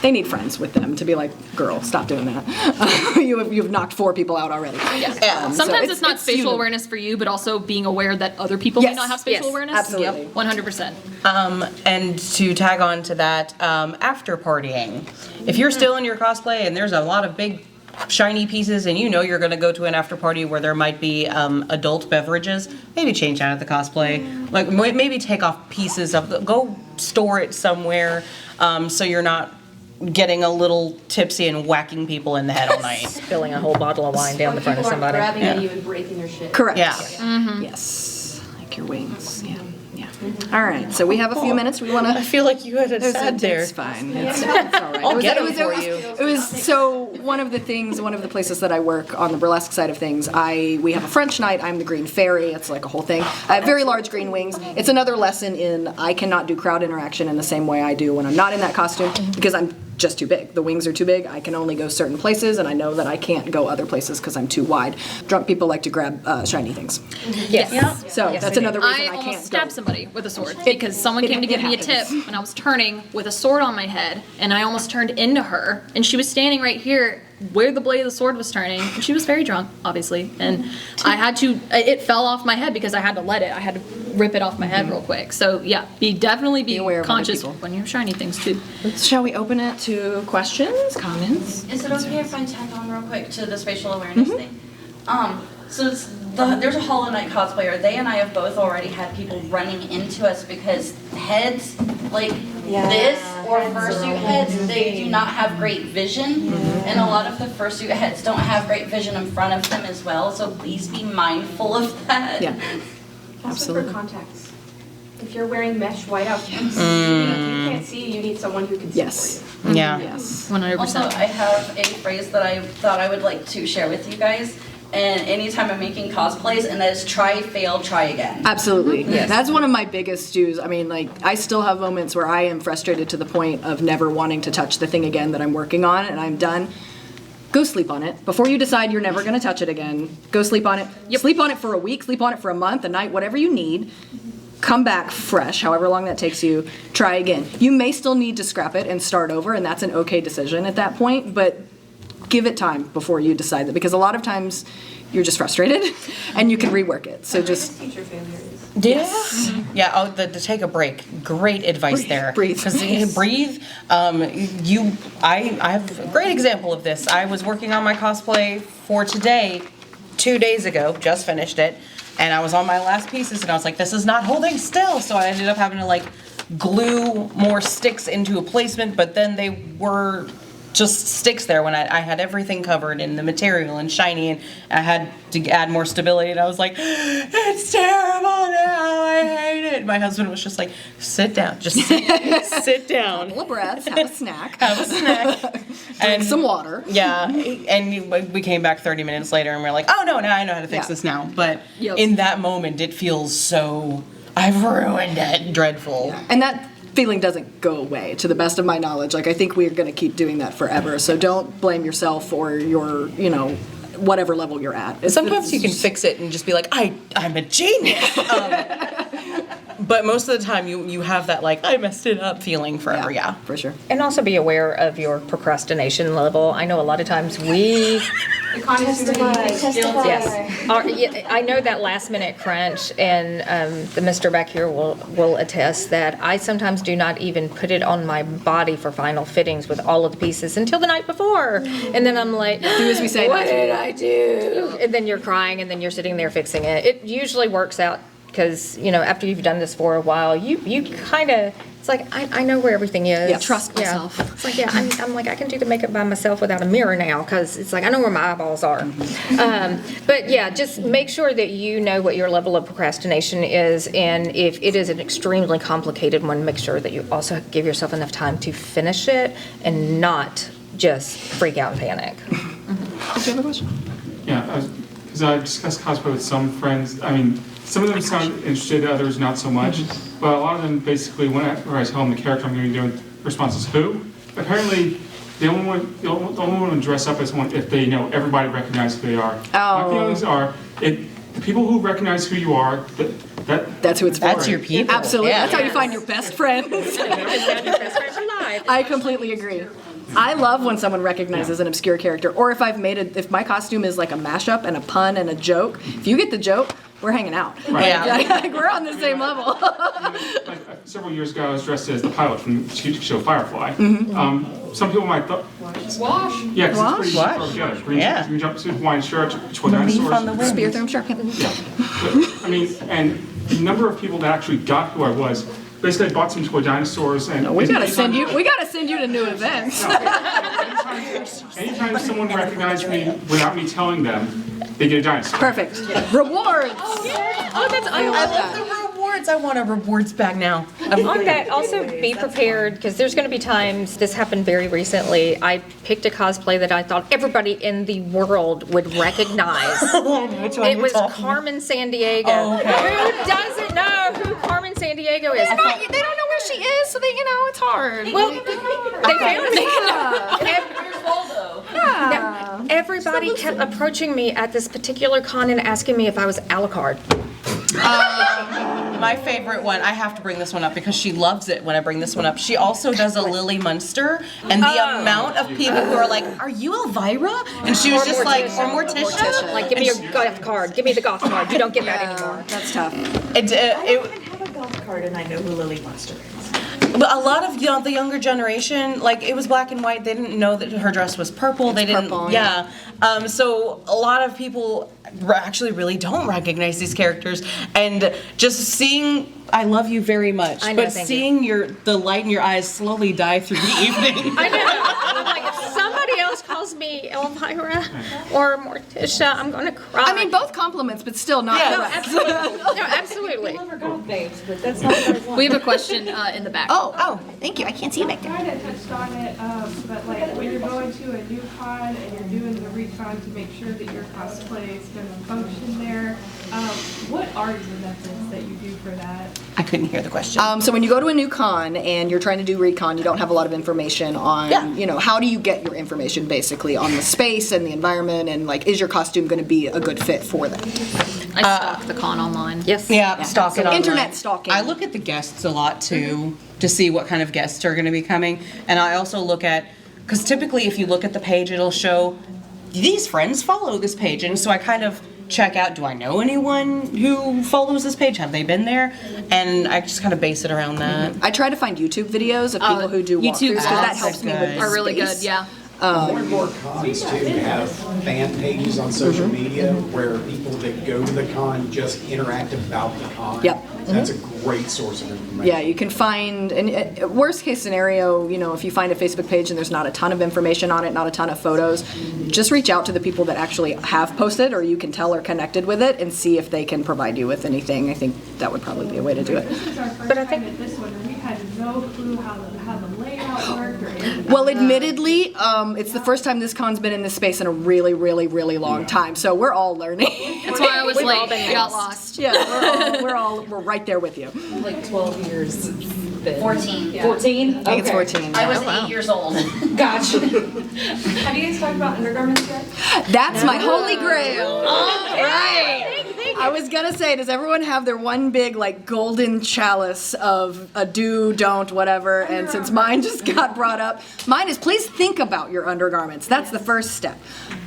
they need friends with them to be like, girl, stop doing that. You've knocked 4 people out already. Sometimes it's not spatial awareness for you, but also being aware that other people may not have spatial awareness. Absolutely. 100%. And to tag on to that, after partying. If you're still in your cosplay and there's a lot of big shiny pieces and you're going to go to an after party where there might be adult beverages, maybe change out of the cosplay. Like maybe take off pieces of go store it somewhere so you're not getting a little tipsy and whacking people in the head all night. Spilling a whole bottle of wine down the front of somebody. Grabbing at you and breaking your shit. Correct. Yeah. Yes. Like your wings. Yeah. All right. So we have a few minutes. We want to. I feel like you had a sad there. It's fine. It's all right. I'll get them it for was, you. It was so one of the places that I work on the burlesque side of things. We have a French night. I'm the green fairy. It's like a whole thing. I have very large green wings. It's another lesson in I cannot do crowd interaction in the same way I do when I'm not in that costume because I'm just too big. The wings are too big. I can only go certain places, and I know that I can't go other places because I'm too wide. Drunk people like to grab shiny things. Yes. So that's another reason I I can't almost go. stabbed somebody with a sword because someone came to give me a tip when I was turning with a sword on my head, and I almost turned into her, and she was standing right here where the blade of the sword was turning, and she was very drunk, obviously, and I had to, it fell off my head because I had to let it. I had to rip it off my head real quick. So yeah, definitely be aware of other conscious people. when you're shiny things too. Shall we open it to questions, comments? Is it okay if I tag on real quick to the spatial awareness thing? So there's a Hollow Knight cosplayer. They and I have both already had people running into us because heads like this or fursuit heads, they do not have great vision. And a lot of the fursuit heads don't have great vision in front of them as well. So please be mindful of that. Yeah. Also Absolutely. for contacts. If you're wearing mesh whiteout pants, you can't see, you need someone who can see Yes. for you. Yeah. Yes. 100%. Also, I have a phrase that I thought I would like to share with you guys. And anytime I'm making cosplays, and that is try, fail, try again. Absolutely. That's one of my biggest dues. I mean, like, I still have moments where I am frustrated to the point of never wanting to touch the thing again that I'm working on, and I'm done. Go sleep on it. Before you decide you're never going to touch it again, go sleep on it. Sleep on it for a week, sleep on it for a month, a night, whatever you need. Come back fresh, however long that takes you. Try again. You may still need to scrap it and start over, and that's an okay decision at that point, but give it time before you decide that, because a lot of times you're just frustrated and you can rework it. So just Teacher failures. Yes. Yeah. Oh, to take a break. Great advice there. Breathe. Because breathe. I have a great example of this. I was working on my cosplay for today, 2 days ago. Just finished it, and I was on my last pieces, and I was like, "This is not holding still." So I ended up having to like glue more sticks into a placement, but then they were just sticks there when I had everything covered in the material and shiny, and I had to add more stability, and I was like, it's terrible now, I hate it. My husband was just like, sit down, just sit down. couple of breaths, have a snack, Have a snack. drink some water. Yeah, and we came back 30 minutes later and we're like, oh no, now I know how to fix Yeah. this now. But Yep. in that moment, it feels so, I've ruined it, dreadful. And that feeling doesn't go away, to the best of my knowledge. Like, I think we're going to keep doing that forever. So don't blame yourself or your, whatever level you're at. Sometimes you can fix it and just be like, I'm a genius. But most of the time you have that like, I messed it up feeling forever, yeah. For sure. And also be aware of your procrastination level. I know a lot of times we, yes, I know that last minute crunch, and the Mr. back here will attest that I sometimes do not even put it on my body for final fittings with all of the pieces until the night before. And then I'm like, Do as we say. what not to did do. I do? And then you're crying, and then you're sitting there fixing it. It usually works out because, after you've done this for a while, you kind of, it's like, I know where everything is. Yeah, trust myself. It's like, yeah, I'm like, I can do the makeup by myself without a mirror now, because it's like, I know where my eyeballs are. But yeah, just make sure that you know what your level of procrastination is, and if it is an extremely complicated one, make sure that you also give yourself enough time to finish it and not just freak out and panic. Do you have a question? Yeah, because I discussed cosplay with some friends. I mean, some of them sound interested, others not so much. But a lot of them basically, whenever I tell them the character I'm going to be doing, the response is who? Apparently, they only want to dress up as one if they know everybody recognizes who they are. My feelings are, the people who recognize who you are, That's who it's for. That's your people. Absolutely. Yeah. That's how you find your best friends. I completely agree. I love when someone recognizes an obscure character, or if my costume is like a mashup and a pun and a joke, if you get the joke, we're hanging out. Right. Yeah. Like, we're on the same level. several years ago, I was dressed as the pilot from the TV show Firefly. Some people might thought. Wash? Yeah, because it's pretty Wash. together. Green jumpsuit, Hawaiian shirt, toy Leaf dinosaurs. on the wind. Spear through him, sure. But, I mean, and the number of people that actually got who I was. Basically, I bought some toy dinosaurs, and We gotta send you to new events. Anytime someone recognized me without me telling them, they get a dinosaur. Perfect. Rewards. Oh, that's I love that. The rewards. I want a rewards bag now. On that, also be prepared, because there's going to be times, this happened very recently, I picked a cosplay that I thought everybody in the world would recognize. It was Carmen Sandiego. Oh, okay. Who doesn't know who Carmen Sandiego is? They don't know where she is, so it's hard. Well, they found me. Here's Waldo. Now, everybody kept approaching me at this particular con and asking me if I was Alucard. My favorite one, I have to bring this one up because she loves it when I bring this one up. She also does a Lily Munster, and the amount of people who are like, are you Elvira? And she was just like, or Morticia? Like, give me your goth card. Give me the goth card. You don't get that anymore. That's tough. I have a golf card and I know who Lily Munster is. But a lot of the younger generation, like it was black and white. They didn't know that her dress was purple. They didn't. purple, Yeah. So a lot of people actually really don't recognize these characters, and just seeing, I love you very much, I know, but thank seeing the light in your eyes slowly die through the evening. I know. I'm like, if somebody else calls me Elvira or Morticia, I'm going to cry. I mean, both compliments, but still not No, correct. absolutely. No, absolutely. We have a question in the back. Oh, thank you. I can't see you back there. Kind of touched on it, but like when you're going to a new con and you're doing the recon to make sure that your cosplay is going to function there, what are the methods that you do for that? I couldn't hear the question. So when you go to a new con and you're trying to do recon, you don't have a lot of information on, how do you get your information basically on the space and the environment, and like, is your costume going to be a good fit for them? I stalk the con online. Yes. Yeah, stalk it online. Internet stalking. I look at the guests a lot too, to see what kind of guests are going to be coming. And I also look at, because typically if you look at the page, it'll show these friends follow this page. And so I kind of check out, do I know anyone who follows this page? Have they been there? And I just kind of base it around that. I try to find YouTube videos of people who do walkthroughs because that helps me with the Are really good, space. yeah. More and more cons too have fan pages on social media where people that go to the con just interact about the con. Yep. So that's a great source of information. Yeah, you can find, and worst case scenario, if you find a Facebook page and there's not a ton of information on it, not a ton of photos, just reach out to the people that actually have posted, or you can tell are connected with it, and see if they can provide you with anything. I think that would probably be a way to do it. This is our first time at this one, and we had no clue how the layout worked or anything. Well, admittedly, it's the first time this con's been in this space in a really, really, really long time, so we're all learning. That's why I was We've all late. been I got lost. lost. Yeah, we're right there with you. Like 12 years. 14. 14? I think it's 14. I was yeah. 8 years old. Gotcha. Have you guys talked about undergarments yet? That's my holy grail. All right. I was gonna say, does everyone have their one big golden chalice of a do, don't, whatever? And since mine just got brought up, mine is please think about your undergarments. That's the first step.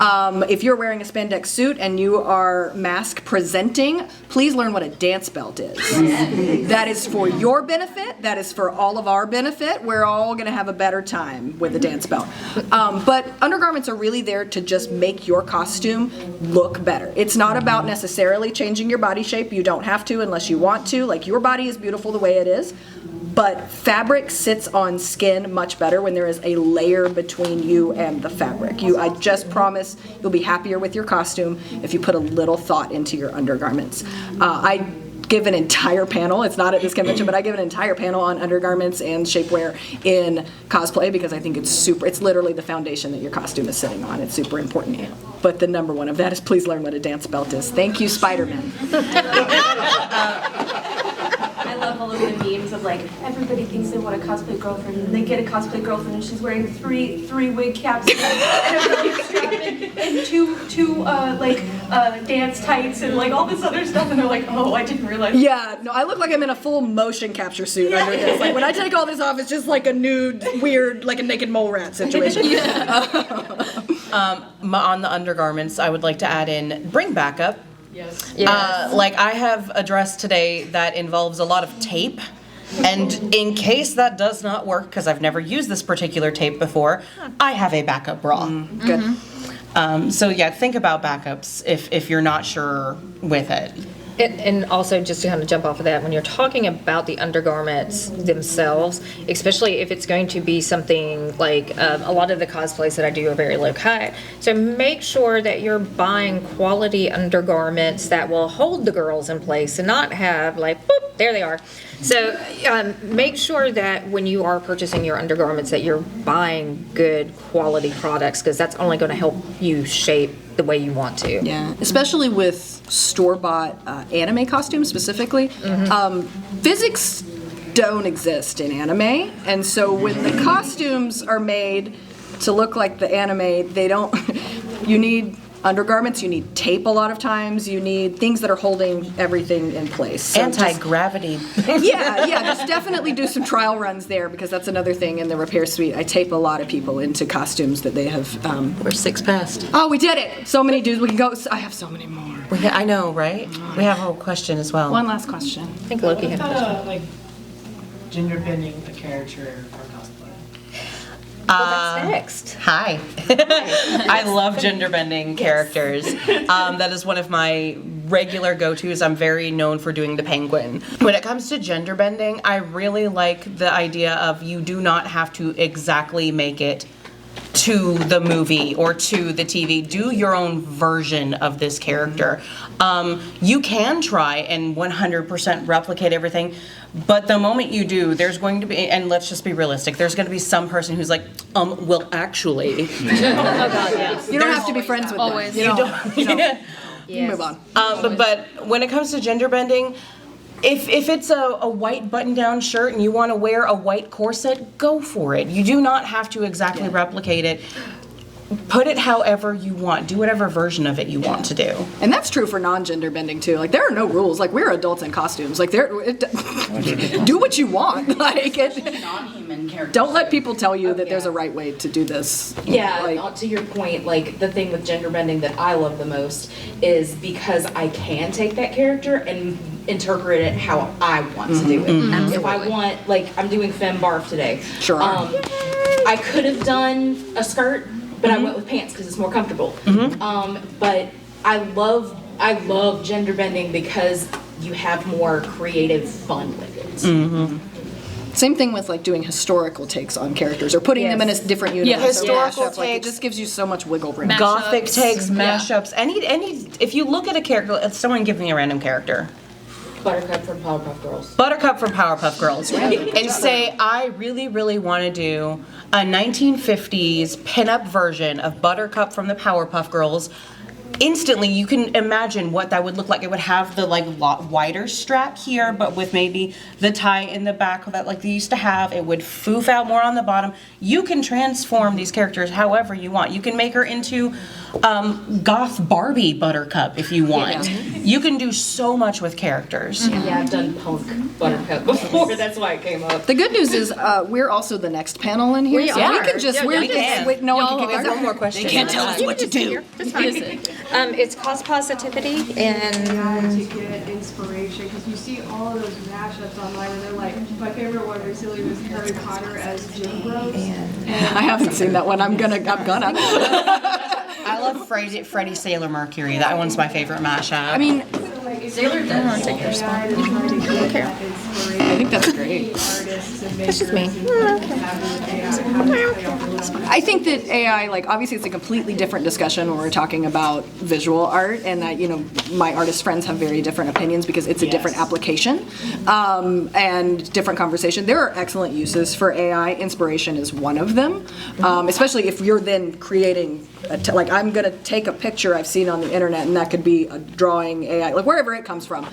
If you're wearing a spandex suit and you are mask presenting, please learn what a dance belt is. That is for your benefit. That is for all of our benefit. We're all gonna have a better time with the dance belt. But undergarments are really there to just make your costume look better. It's not about necessarily changing your body shape. You don't have to unless you want to. Your body is beautiful the way it is. But fabric sits on skin much better when there is a layer between you and the fabric. I just promise you'll be happier with your costume if you put a little thought into your undergarments. I give an entire panel, it's not at this convention, but I give an entire panel on undergarments and shapewear in cosplay because I think it's literally the foundation that your costume is sitting on. It's super important. But the number one of that is please learn what a dance belt is. Thank you, Spider-Man. I love all of the memes of everybody thinks they want a cosplay girlfriend, and they get a cosplay girlfriend, and she's wearing three wig caps and a wig strap and two dance tights and all this other stuff, and they're like, oh, I didn't realize. Yeah, no, I look like I'm in a full motion capture suit under this. When I take all this off, it's just like a nude, weird, a naked mole rat situation. On the undergarments, I would like to add in, bring backup. Yes. I have a dress today that involves a lot of tape, and in case that does not work, because I've never used this particular tape before, I have a backup bra. Good. So yeah, think about backups if you're not sure with it. And also, just to kind of jump off of that, when you're talking about the undergarments themselves, especially if it's going to be something like a lot of the cosplays that I do are very low cut, so make sure that you're buying quality undergarments that will hold the girls in place and not have boop, there they are. So make sure that when you are purchasing your undergarments that you're buying good quality products, because that's only going to help you shape the way you want to. Yeah, especially with store-bought anime costumes specifically. Physics don't exist in anime, and so when the costumes are made to look like the anime, they don't. You need undergarments, you need tape a lot of times, you need things that are holding everything in place. So Anti-gravity. just definitely do some trial runs there, because that's another thing in the repair suite. I tape a lot of people into costumes that they have. We're 6 past. Oh, we did it! So many dudes, we can go. I have so many more. I know, right? We have a whole question as well. One last question. I think Loki had a question. Gender bending a character for cosplay. Well, that's next. Hi. I love gender bending characters. That is one of my regular go-tos. I'm very known for doing the penguin. When it comes to gender bending, I really like the idea of you do not have to exactly make it to the movie or to the TV. Do your own version of this character. You can try and 100% replicate everything, but the moment you do, there's going to be, and let's just be realistic, there's going to be some person who's like, well, actually. Oh, God, yes. You don't have to be friends with Always. them. You don't. Yes. Move on. But when it comes to gender bending, if it's a white button-down shirt and you want to wear a white corset, go for it. You do not have to exactly replicate it. Put it however you want. Do whatever version of it you want to do. And that's true for non-gender bending too. Like there are no rules. Like we're adults in costumes. Like do what you want. Like Non-human characters. don't let people tell you that there's a right way to do this. Yeah, Like, to your point, like the thing with gender bending that I love the most is because I can take that character and interpret it how I want to do it. If I want, like I'm doing Femme Barf today. Sure. I could have done a skirt, but I went with pants because it's more comfortable. But I love gender bending because you have more creative fun with it. Same thing with like doing historical takes on characters or putting them in a different universe. Yeah, historical Like, it takes. just gives you so much wiggle room. Gothic Mashups. takes, Yeah. mashups, any, if you look at a character, someone give me a random character. Buttercup from Powerpuff Girls. Buttercup from Powerpuff Girls, and say, I really, really want to do a 1950s pinup version of Buttercup from the Powerpuff Girls. Instantly, you can imagine what that would look like. It would have the like wider strap here, but with maybe the tie in the back that like they used to have. It would foof out more on the bottom. You can transform these characters however you want. You can make her into goth Barbie Buttercup if you want. You can do so much with characters. Yeah, I've done punk Buttercup before. That's why it came up. The good news is we're also the next panel in here, We so are. we can just Yeah, we we can can. wait. No one Y'all can are- get One more question. They can't tell us what to do. What is it? It's cause positivity and To get inspiration, because you see all of those mashups online, and they're like, my favorite one recently was Harry Potter as Jim Bros. I haven't seen that one. I'm gonna. I love Freddie Sailor Mercury. That one's my favorite mashup. I mean, Sailor Dead. I think that's great. that's just me. I think that AI, like, obviously it's a completely different discussion when we're talking about visual art, and that, you know, my artist friends have very different opinions because it's a different application and different conversation. There are excellent uses for AI. Inspiration is one of them, especially if you're then creating, like, I'm going to take a picture I've seen on the internet, and that could be a drawing AI, like, wherever it comes from.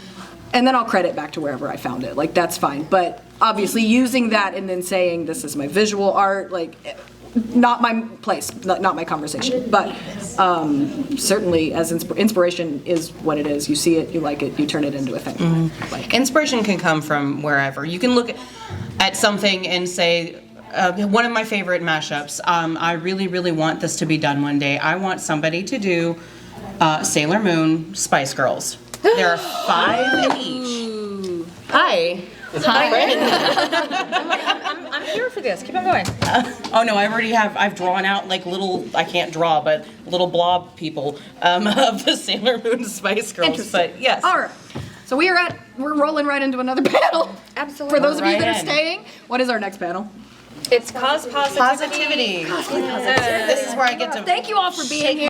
And then I'll credit back to wherever I found it. Like, that's fine. But obviously using that and then saying this is my visual art, like, not my place, not my conversation. But certainly as inspiration is what it is. You see it, you like it, you turn it into a thing. Like, inspiration can come from wherever. You can look at something and say, one of my favorite mashups, I really, really want this to be done one day. I want somebody to do Sailor Moon, Spice Girls. There are 5 in each. Hi. I'm here for this. Keep on going. Oh no, I've drawn out like little, I can't draw, but little blob people of the Sailor Moon Spice Girls. But yes. all right. So we're rolling right into another panel. Absolutely. For those of you Right that are in. staying, what is our next panel? It's cause positivity. Positivity. This is where I get to Thank you all for being here.